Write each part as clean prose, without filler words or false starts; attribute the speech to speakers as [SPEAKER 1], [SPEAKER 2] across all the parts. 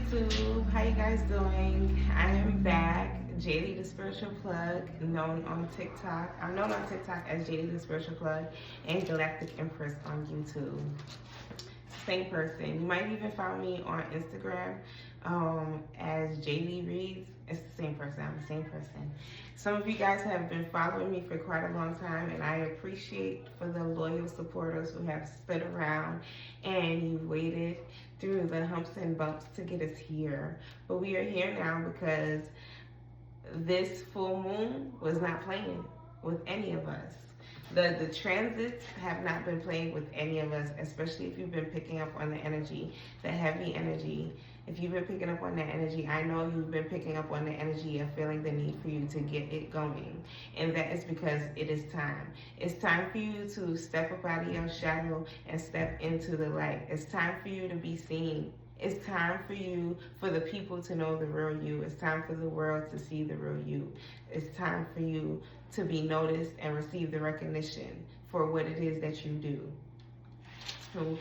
[SPEAKER 1] YouTube, how you guys doing? I am back, JD the Spiritual Plug, known on TikTok. I'm known on TikTok as JD the Spiritual Plug and Galactic Empress on YouTube. Same person. You might even find me on Instagram as JD Reads. It's the same person. I'm the same person. Some of you guys have been following me for quite a long time, and I appreciate for the loyal supporters who have stood around and you've waited through the humps and bumps to get us here. But we are here now because this full moon was not playing with any of us. The transits have not been playing with any of us, especially if you've been picking up on the energy, the heavy energy. If you've been picking up on that energy, I know you've been picking up on the energy of feeling the need for you to get it going. And that is because it is time. It's time for you to step up out of your shadow and step into the light. It's time for you to be seen. It's time for you, for the people to know the real you. It's time for the world to see the real you. It's time for you to be noticed and receive the recognition for what it is that you do. So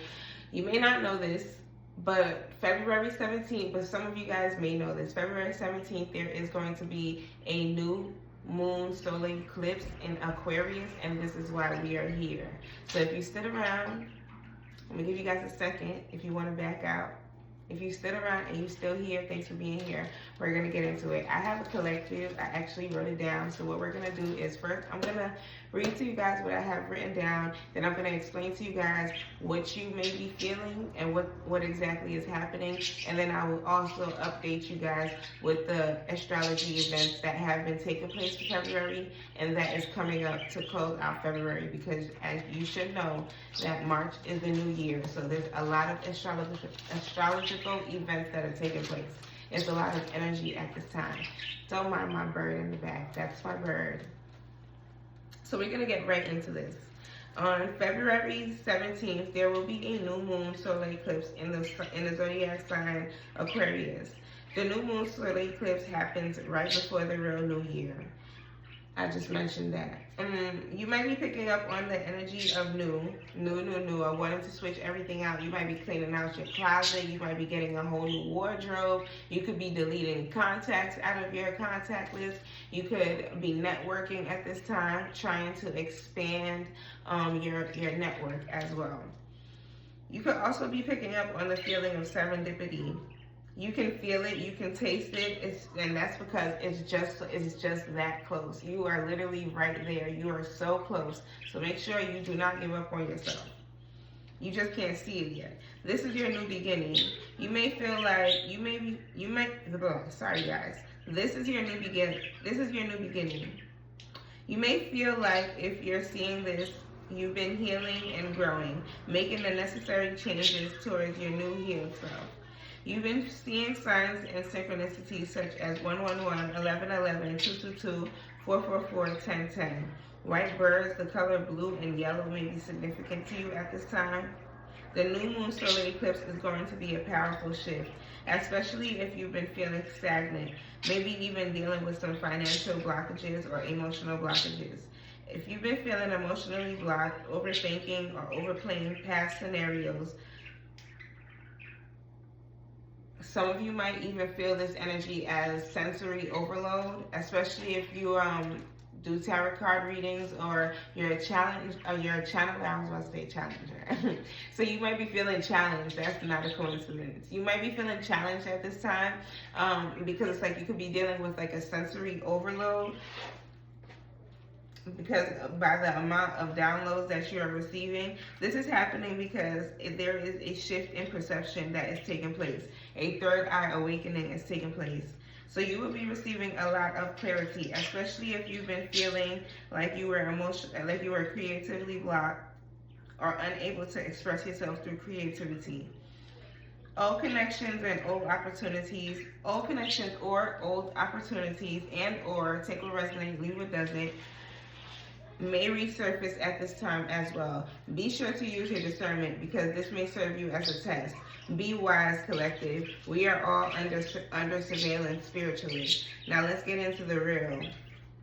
[SPEAKER 1] you may not know this, but February 17th, but some of you guys may know this, February 17th, there is going to be a new moon solar eclipse in Aquarius, and this is why we are here. So if you stood around, I'm gonna give you guys a second if you want to back out. If you stood around and you still here, thanks for being here. We're going to get into it. I have a collective. I actually wrote it down. So what we're going to do is first, I'm going to read to you guys what I have written down. Then I'm going to explain to you guys what you may be feeling and what exactly is happening. And then I will also update you guys with the astrology events that have been taking place for February and that is coming up to close out February, because as you should know that March is the new year. So there's a lot of astrological events that are taking place. There's a lot of energy at this time. Don't mind my bird in the back. That's my bird. So we're going to get right into this. On February 17th, there will be a new moon solar eclipse in the zodiac sign Aquarius. The new moon solar eclipse happens right before the real new year. I just mentioned that. You might be picking up on the energy of new, or wanting to switch everything out. You might be cleaning out your closet. You might be getting a whole new wardrobe. You could be deleting contacts out of your contact list. You could be networking at this time, trying to expand your network as well. You could also be picking up on the feeling of serendipity. You can feel it, you can taste it, and that's because it's just that close. You are literally right there. You are so close. So make sure you do not give up on yourself. You just can't see it yet. This is your new beginning. You may feel like sorry guys. This is your new beginning. You may feel like if you're seeing this, you've been healing and growing, making the necessary changes towards your new healed self. You've been seeing signs and synchronicities such as 111, 1111, 222, 444, 1010. White birds, the color blue and yellow may be significant to you at this time. The new moon solar eclipse is going to be a powerful shift, especially if you've been feeling stagnant, maybe even dealing with some financial blockages or emotional blockages. If you've been feeling emotionally blocked, overthinking, or overplaying past scenarios, some of you might even feel this energy as sensory overload, especially if you do tarot card readings or you're a channeler. I was about to say challenger. So you might be feeling challenged. That's not a coincidence. You might be feeling challenged at this time because it's like you could be dealing with like a sensory overload, because by the amount of downloads that you are receiving. This is happening because there is a shift in perception that is taking place. A third eye awakening is taking place. So you will be receiving a lot of clarity, especially if you've been feeling like you were creatively blocked or unable to express yourself through creativity. Old connections or opportunities and or take what resonates, leave what doesn't, may resurface at this time as well. Be sure to use your discernment because this may serve you as a test. Be wise, collective. We are all under surveillance spiritually. Now let's get into the real.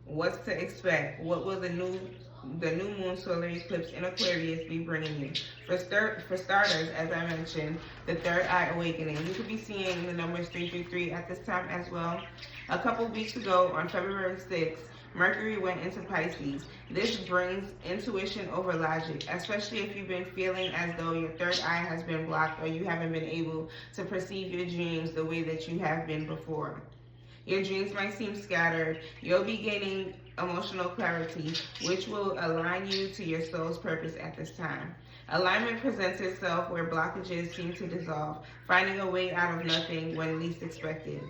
[SPEAKER 1] What's to expect? What will the new the new moon solar eclipse in Aquarius be bringing you. For starters, as I mentioned, the third eye awakening. You could be seeing the numbers 333 at this time as well. A couple weeks ago, on February 6th, Mercury went into Pisces. This brings intuition over logic, especially if you've been feeling as though your third eye has been blocked or you haven't been able to perceive your dreams the way that you have been before. Your dreams might seem scattered. You'll be gaining emotional clarity, which will align you to your soul's purpose at this time. Alignment presents itself where blockages seem to dissolve, finding a way out of nothing when least expected.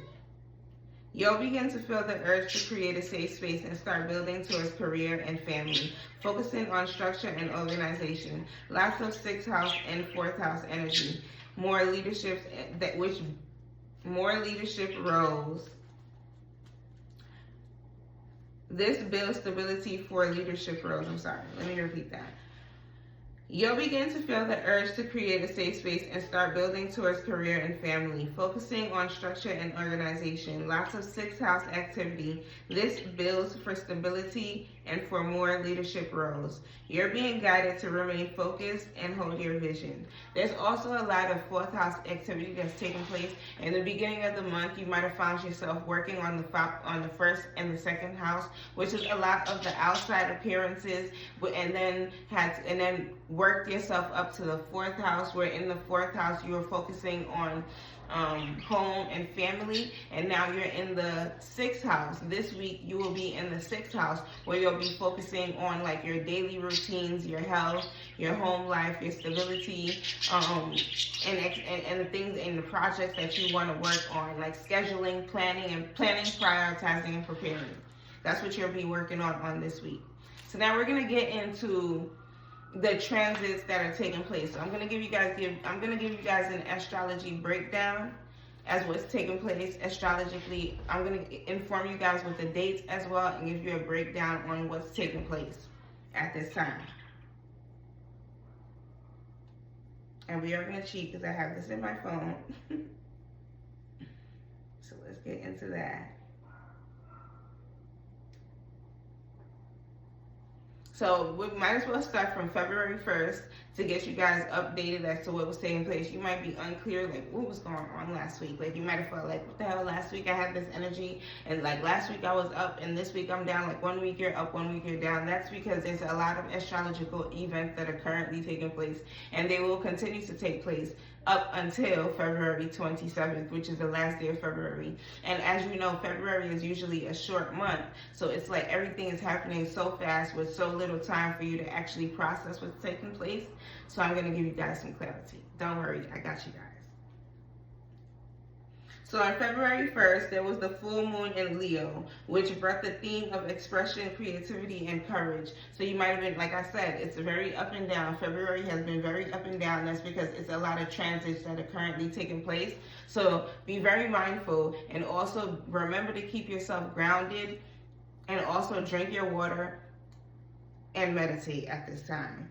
[SPEAKER 1] You'll begin to feel the urge to create a safe space and start building towards career and family, focusing on structure and organization. Lots of 6th house and 4th house energy. More leadership roles. This builds stability for leadership roles. Let me repeat that. You'll begin to feel the urge to create a safe space and start building towards career and family, focusing on structure and organization. Lots of 6th house activity. This builds for stability and for more leadership roles. You're being guided to remain focused and hold your vision. There's also a lot of 4th house activity that's taking place. In the beginning of the month, you might have found yourself working on the 1st and the 2nd house, which is a lot of the outside appearances, and then worked yourself up to the 4th house, where in the 4th house you were focusing on home and family, and now you're in the 6th house. This week you will be in the 6th house, where you'll be focusing on like your daily routines, your health, your home life, your stability, and the things and the projects that you want to work on, like scheduling, planning, prioritizing, and preparing. That's what you'll be working on this week. So now we're gonna get into the transits that are taking place. So I'm gonna give you guys an astrology breakdown as what's taking place astrologically. I'm gonna inform you guys with the dates as well and give you a breakdown on what's taking place at this time. And we are gonna cheat because I have this in my phone. So let's get into that. So we might as well start from February 1st to get you guys updated as to what was taking place. You might be unclear, like, what was going on last week? Like, you might have felt like, what the hell, last week I had this energy, and like last week I was up, and this week I'm down. Like, 1 week you're up, 1 week you're down. That's because there's a lot of astrological events that are currently taking place, and they will continue to take place up until February 27th, which is the last day of February. And as you know, February is usually a short month, so it's like everything is happening so fast with so little time for you to actually process what's taking place. So I'm going to give you guys some clarity. Don't worry, I got you guys. So on February 1st, there was the full moon in Leo, which brought the theme of expression, creativity, and courage. So you might have been, like I said, it's very up and down. February has been very up and down. That's because it's a lot of transits that are currently taking place. So be very mindful, and also remember to keep yourself grounded, and also drink your water and meditate at this time.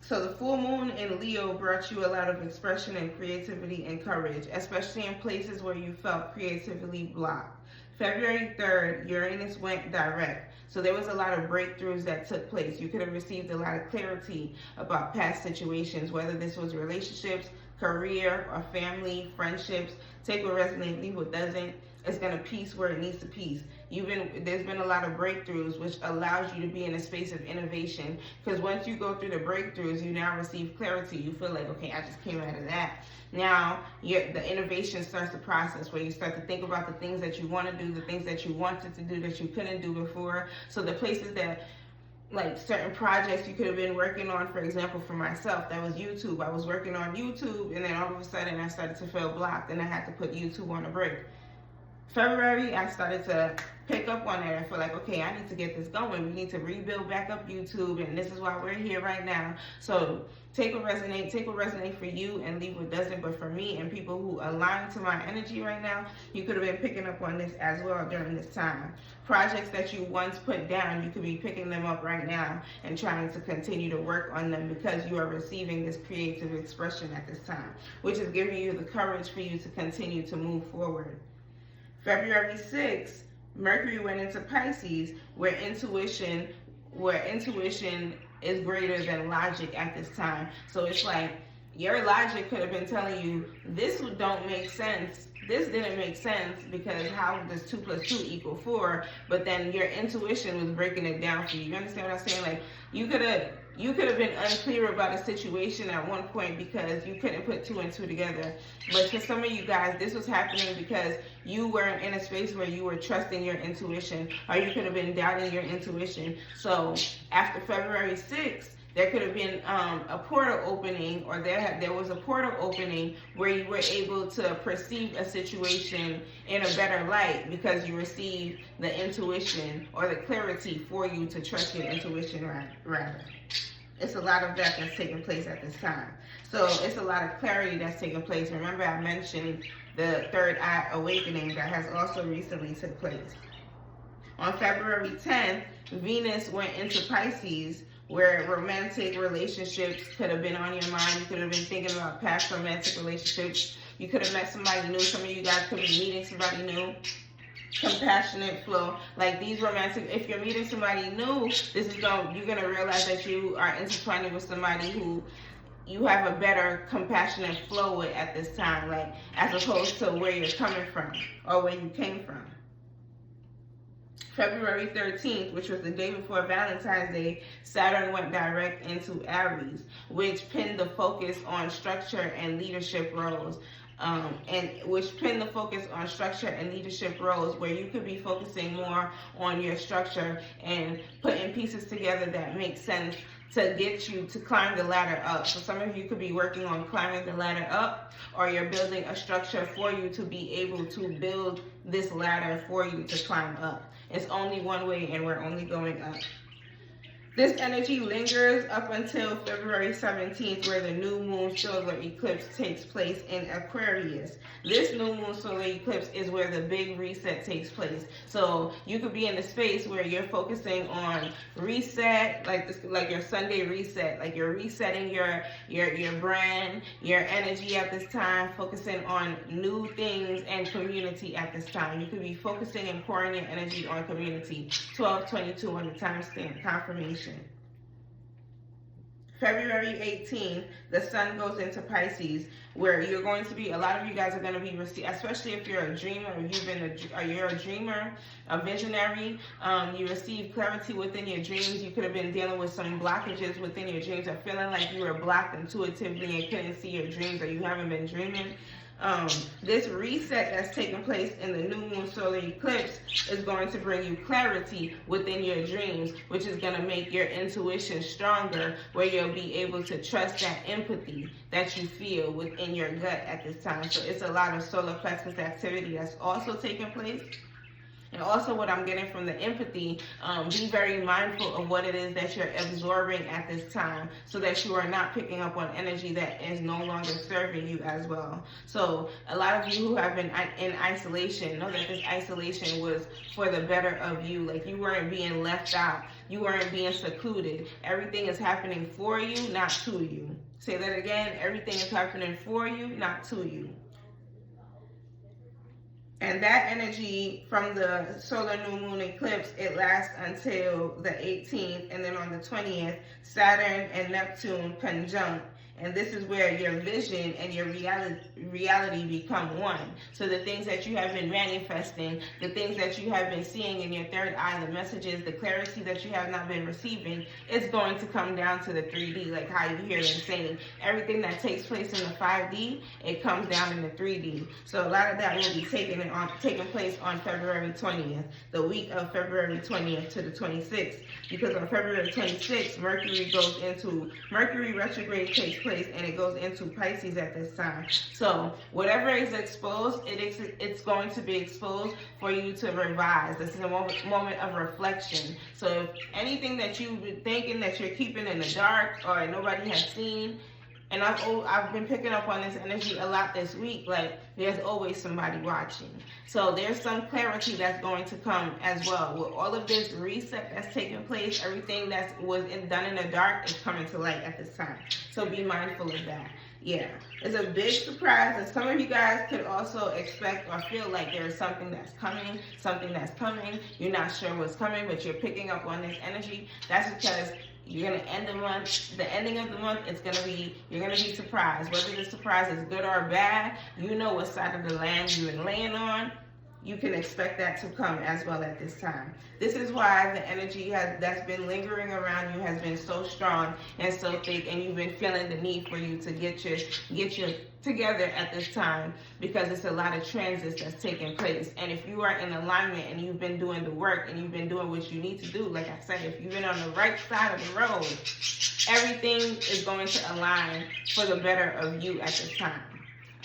[SPEAKER 1] So the full moon in Leo brought you a lot of expression and creativity and courage, especially in places where you felt creatively blocked. February 3rd, Uranus went direct. So there was a lot of breakthroughs that took place. You could have received a lot of clarity about past situations, whether this was relationships, career, or family, friendships. Take what resonates, leave what doesn't. It's going to piece where it needs to piece. There's been a lot of breakthroughs, which allows you to be in a space of innovation. Because once you go through the breakthroughs, you now receive clarity. You feel like, okay, I just came out of that. Now, the innovation starts the process where you start to think about the things that you want to do, the things that you wanted to do that you couldn't do before. So the places that, like certain projects you could have been working on, for example, for myself, that was YouTube. I was working on YouTube, and then all of a sudden I started to feel blocked, and I had to put YouTube on a break. February, I started to pick up on that. I feel like, okay, I need to get this going. We need to rebuild back up YouTube, and this is why we're here right now. So take what resonates for you and leave what doesn't. But for me and people who align to my energy right now, you could have been picking up on this as well during this time. Projects that you once put down, you could be picking them up right now and trying to continue to work on them because you are receiving this creative expression at this time, which is giving you the courage for you to continue to move forward. February 6th, Mercury went into Pisces, where intuition where intuition is greater than logic at this time. So it's like your logic could have been telling you this don't make sense, this didn't make sense, because how does 2 plus 2 equal 4? But then your intuition was breaking it down for you. You understand what I'm saying? Like you could have been unclear about a situation at one point because you couldn't put 2 and 2 together. But for some of you guys, this was happening because you weren't in a space where you were trusting your intuition, or you could have been doubting your intuition. So after February 6th, there could have been a portal opening, or there was a portal opening where you were able to perceive a situation in a better light because you received the intuition or the clarity for you to trust your intuition rather. It's a lot of that that's taking place at this time. So it's a lot of clarity that's taking place. Remember I mentioned the third eye awakening that has also recently took place. On February 10th, Venus went into Pisces, where romantic relationships could have been on your mind. You could have been thinking about past romantic relationships. You could have met somebody new. Some of you guys could be meeting somebody new. Compassionate flow. Like these romantic, if you're meeting somebody new, you're going to realize that you are intertwining with somebody who you have a better compassionate flow with at this time, like as opposed to where you're coming from or where you came from. February 13th, which was the day before Valentine's Day, Saturn went direct into Aries, which pinned the focus on structure and leadership roles. Where you could be focusing more on your structure and putting pieces together that make sense to get you to climb the ladder up. So some of you could be working on climbing the ladder up, or you're building a structure for you to be able to build this ladder for you to climb up. It's only one way and we're only going up. This energy lingers up until February 17th, where the new moon solar eclipse takes place in Aquarius. This new moon solar eclipse is where the big reset takes place. So you could be in a space where you're focusing on reset, like your Sunday reset, like you're resetting your brand, your energy at this time, focusing on new things and community at this time. You could be focusing and pouring your energy on community. 1222 on the timestamp confirmation. February 18th, the sun goes into Pisces, where you're going to be, a lot of you guys are going to be receiving, especially if you're a dreamer, or you're a dreamer, a visionary, you receive clarity within your dreams. You could have been dealing with some blockages within your dreams, or feeling like you were blocked intuitively and couldn't see your dreams, or you haven't been dreaming. This reset that's taking place in the new moon solar eclipse is going to bring you clarity within your dreams, which is going to make your intuition stronger, where you'll be able to trust that empathy that you feel within your gut at this time. So it's a lot of solar plexus activity that's also taking place. And also what I'm getting from the empathy, be very mindful of what it is that you're absorbing at this time, so that you are not picking up on energy that is no longer serving you as well. So a lot of you who have been in isolation, know that this isolation was for the better of you. Like you weren't being left out. You weren't being secluded. Everything is happening for you, not to you. Say that again. Everything is happening for you, not to you. And that energy from the solar new moon eclipse, it lasts until the 18th. And then on the 20th, Saturn and Neptune conjunct. And this is where your vision and your reality become one. So the things that you have been manifesting, the things that you have been seeing in your third eye, the messages, the clarity that you have not been receiving, it's going to come down to the 3D, like how you hear them saying. Everything that takes place in the 5D, it comes down in the 3D. So a lot of that will be taking place on February 20th, the week of February 20th to the 26th. Because on February 26th, Mercury retrograde takes place, and it goes into Pisces at this time. So whatever is exposed, it's going to be exposed for you to revise. This is a moment of reflection. So if anything that you've been thinking that you're keeping in the dark or nobody has seen, and I've been picking up on this energy a lot this week, like there's always somebody watching. So there's some clarity that's going to come as well. With all of this reset that's taking place, everything that was done in the dark is coming to light at this time. So be mindful of that. Yeah, it's a big surprise, and some of you guys could also expect or feel like there's something that's coming, You're not sure what's coming, but you're picking up on this energy. That's because you're gonna end the month. The ending of the month, you're gonna be surprised. Whether the surprise is good or bad, you know what side of the land you've been laying on. You can expect that to come as well at this time. This is why the energy that's been lingering around you has been so strong and so thick, and you've been feeling the need for you to get your together at this time, because it's a lot of transits that's taking place. And if you are in alignment and you've been doing the work and you've been doing what you need to do, like I said, if you've been on the right side of the road, everything is going to align for the better of you at this time.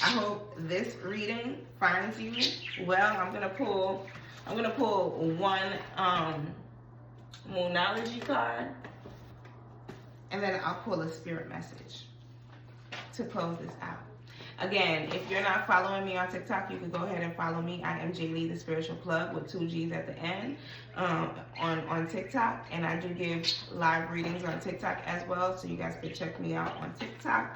[SPEAKER 1] I hope this reading finds you well. I'm gonna pull one Moonology card, and then I'll pull a spirit message to close this out. Again, if you're not following me on TikTok, you can go ahead and follow me. I am J Lee, the Spiritual Plug, with 2 G's at the end, on TikTok, and I do give live readings on TikTok as well, so you guys can check me out on TikTok.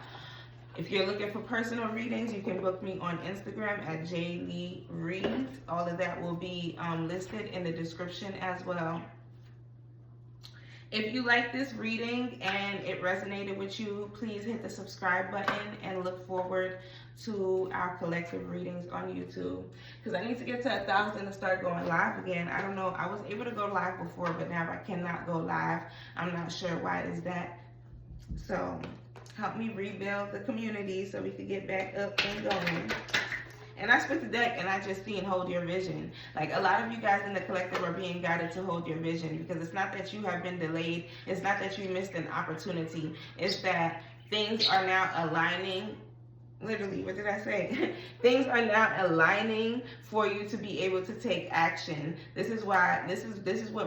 [SPEAKER 1] If you're looking for personal readings, you can book me on Instagram at JLeeReads. All of that will be listed in the description as well. If you like this reading and it resonated with you, please hit the subscribe button and look forward to our collective readings on YouTube. Because I need to get to 1,000 to start going live again. I don't know. I was able to go live before, but now I cannot go live. I'm not sure why it is that. So help me rebuild the community so we can get back up and going. And I split the deck and I just seen hold your vision. Like, a lot of you guys in the collective are being guided to hold your vision, because it's not that you have been delayed. It's not that you missed an opportunity. It's that things are now aligning. Literally, what did I say? Things are now aligning for you to be able to take action. This is what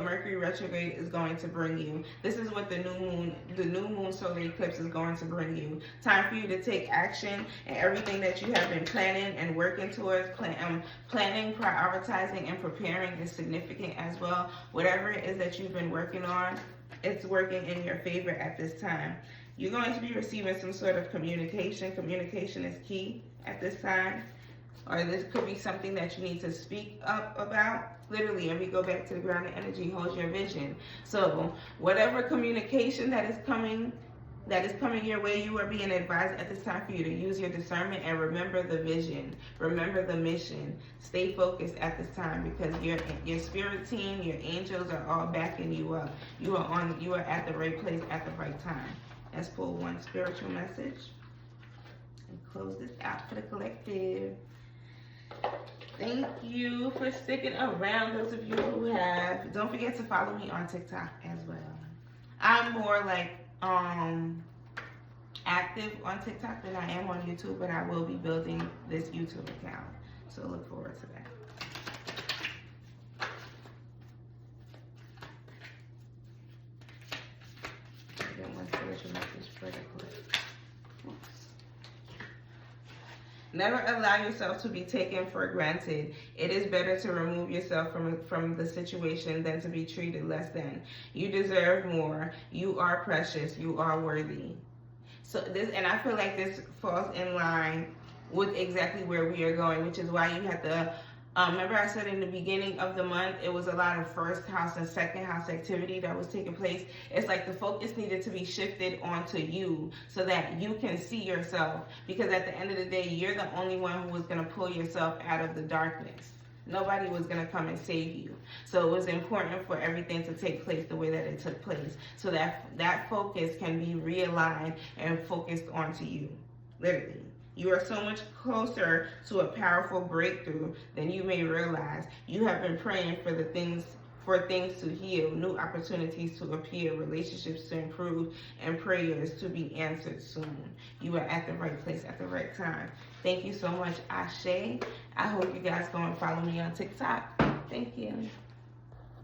[SPEAKER 1] Mercury retrograde is going to bring you. This is what the new moon solar eclipse is going to bring you. Time for you to take action, and everything that you have been planning and working towards, planning, prioritizing, and preparing is significant as well. Whatever it is that you've been working on, it's working in your favor at this time. You're going to be receiving some sort of communication. Communication is key at this time. Or this could be something that you need to speak up about. Literally, and we go back to the grounded energy, hold your vision. So whatever communication that is coming your way, you are being advised at this time for you to use your discernment and remember the vision. Remember the mission. Stay focused at this time, because your spirit team, your angels are all backing you up. You are at the right place at the right time. Let's pull one spiritual message and close this out for the collective. Thank you for sticking around, those of you who have. Don't forget to follow me on TikTok as well. I'm more like active on TikTok than I am on YouTube, but I will be building this YouTube account. So look forward to that. Never allow yourself to be taken for granted. It is better to remove yourself from the situation than to be treated less than. You deserve more. You are precious. You are worthy. So and I feel like this falls in line with exactly where we are going, which is why you have to. Remember I said in the beginning of the month, it was a lot of first house and second house activity that was taking place. It's like the focus needed to be shifted onto you so that you can see yourself. Because at the end of the day, you're the only one who was going to pull yourself out of the darkness. Nobody was going to come and save you. So it was important for everything to take place the way that it took place, so that focus can be realigned and focused onto you. Literally. You are so much closer to a powerful breakthrough than you may realize. You have been praying for things to heal, new opportunities to appear, relationships to improve, and prayers to be answered soon. You are at the right place at the right time. Thank you so much, Ashe. I hope you guys go and follow me on TikTok. Thank you.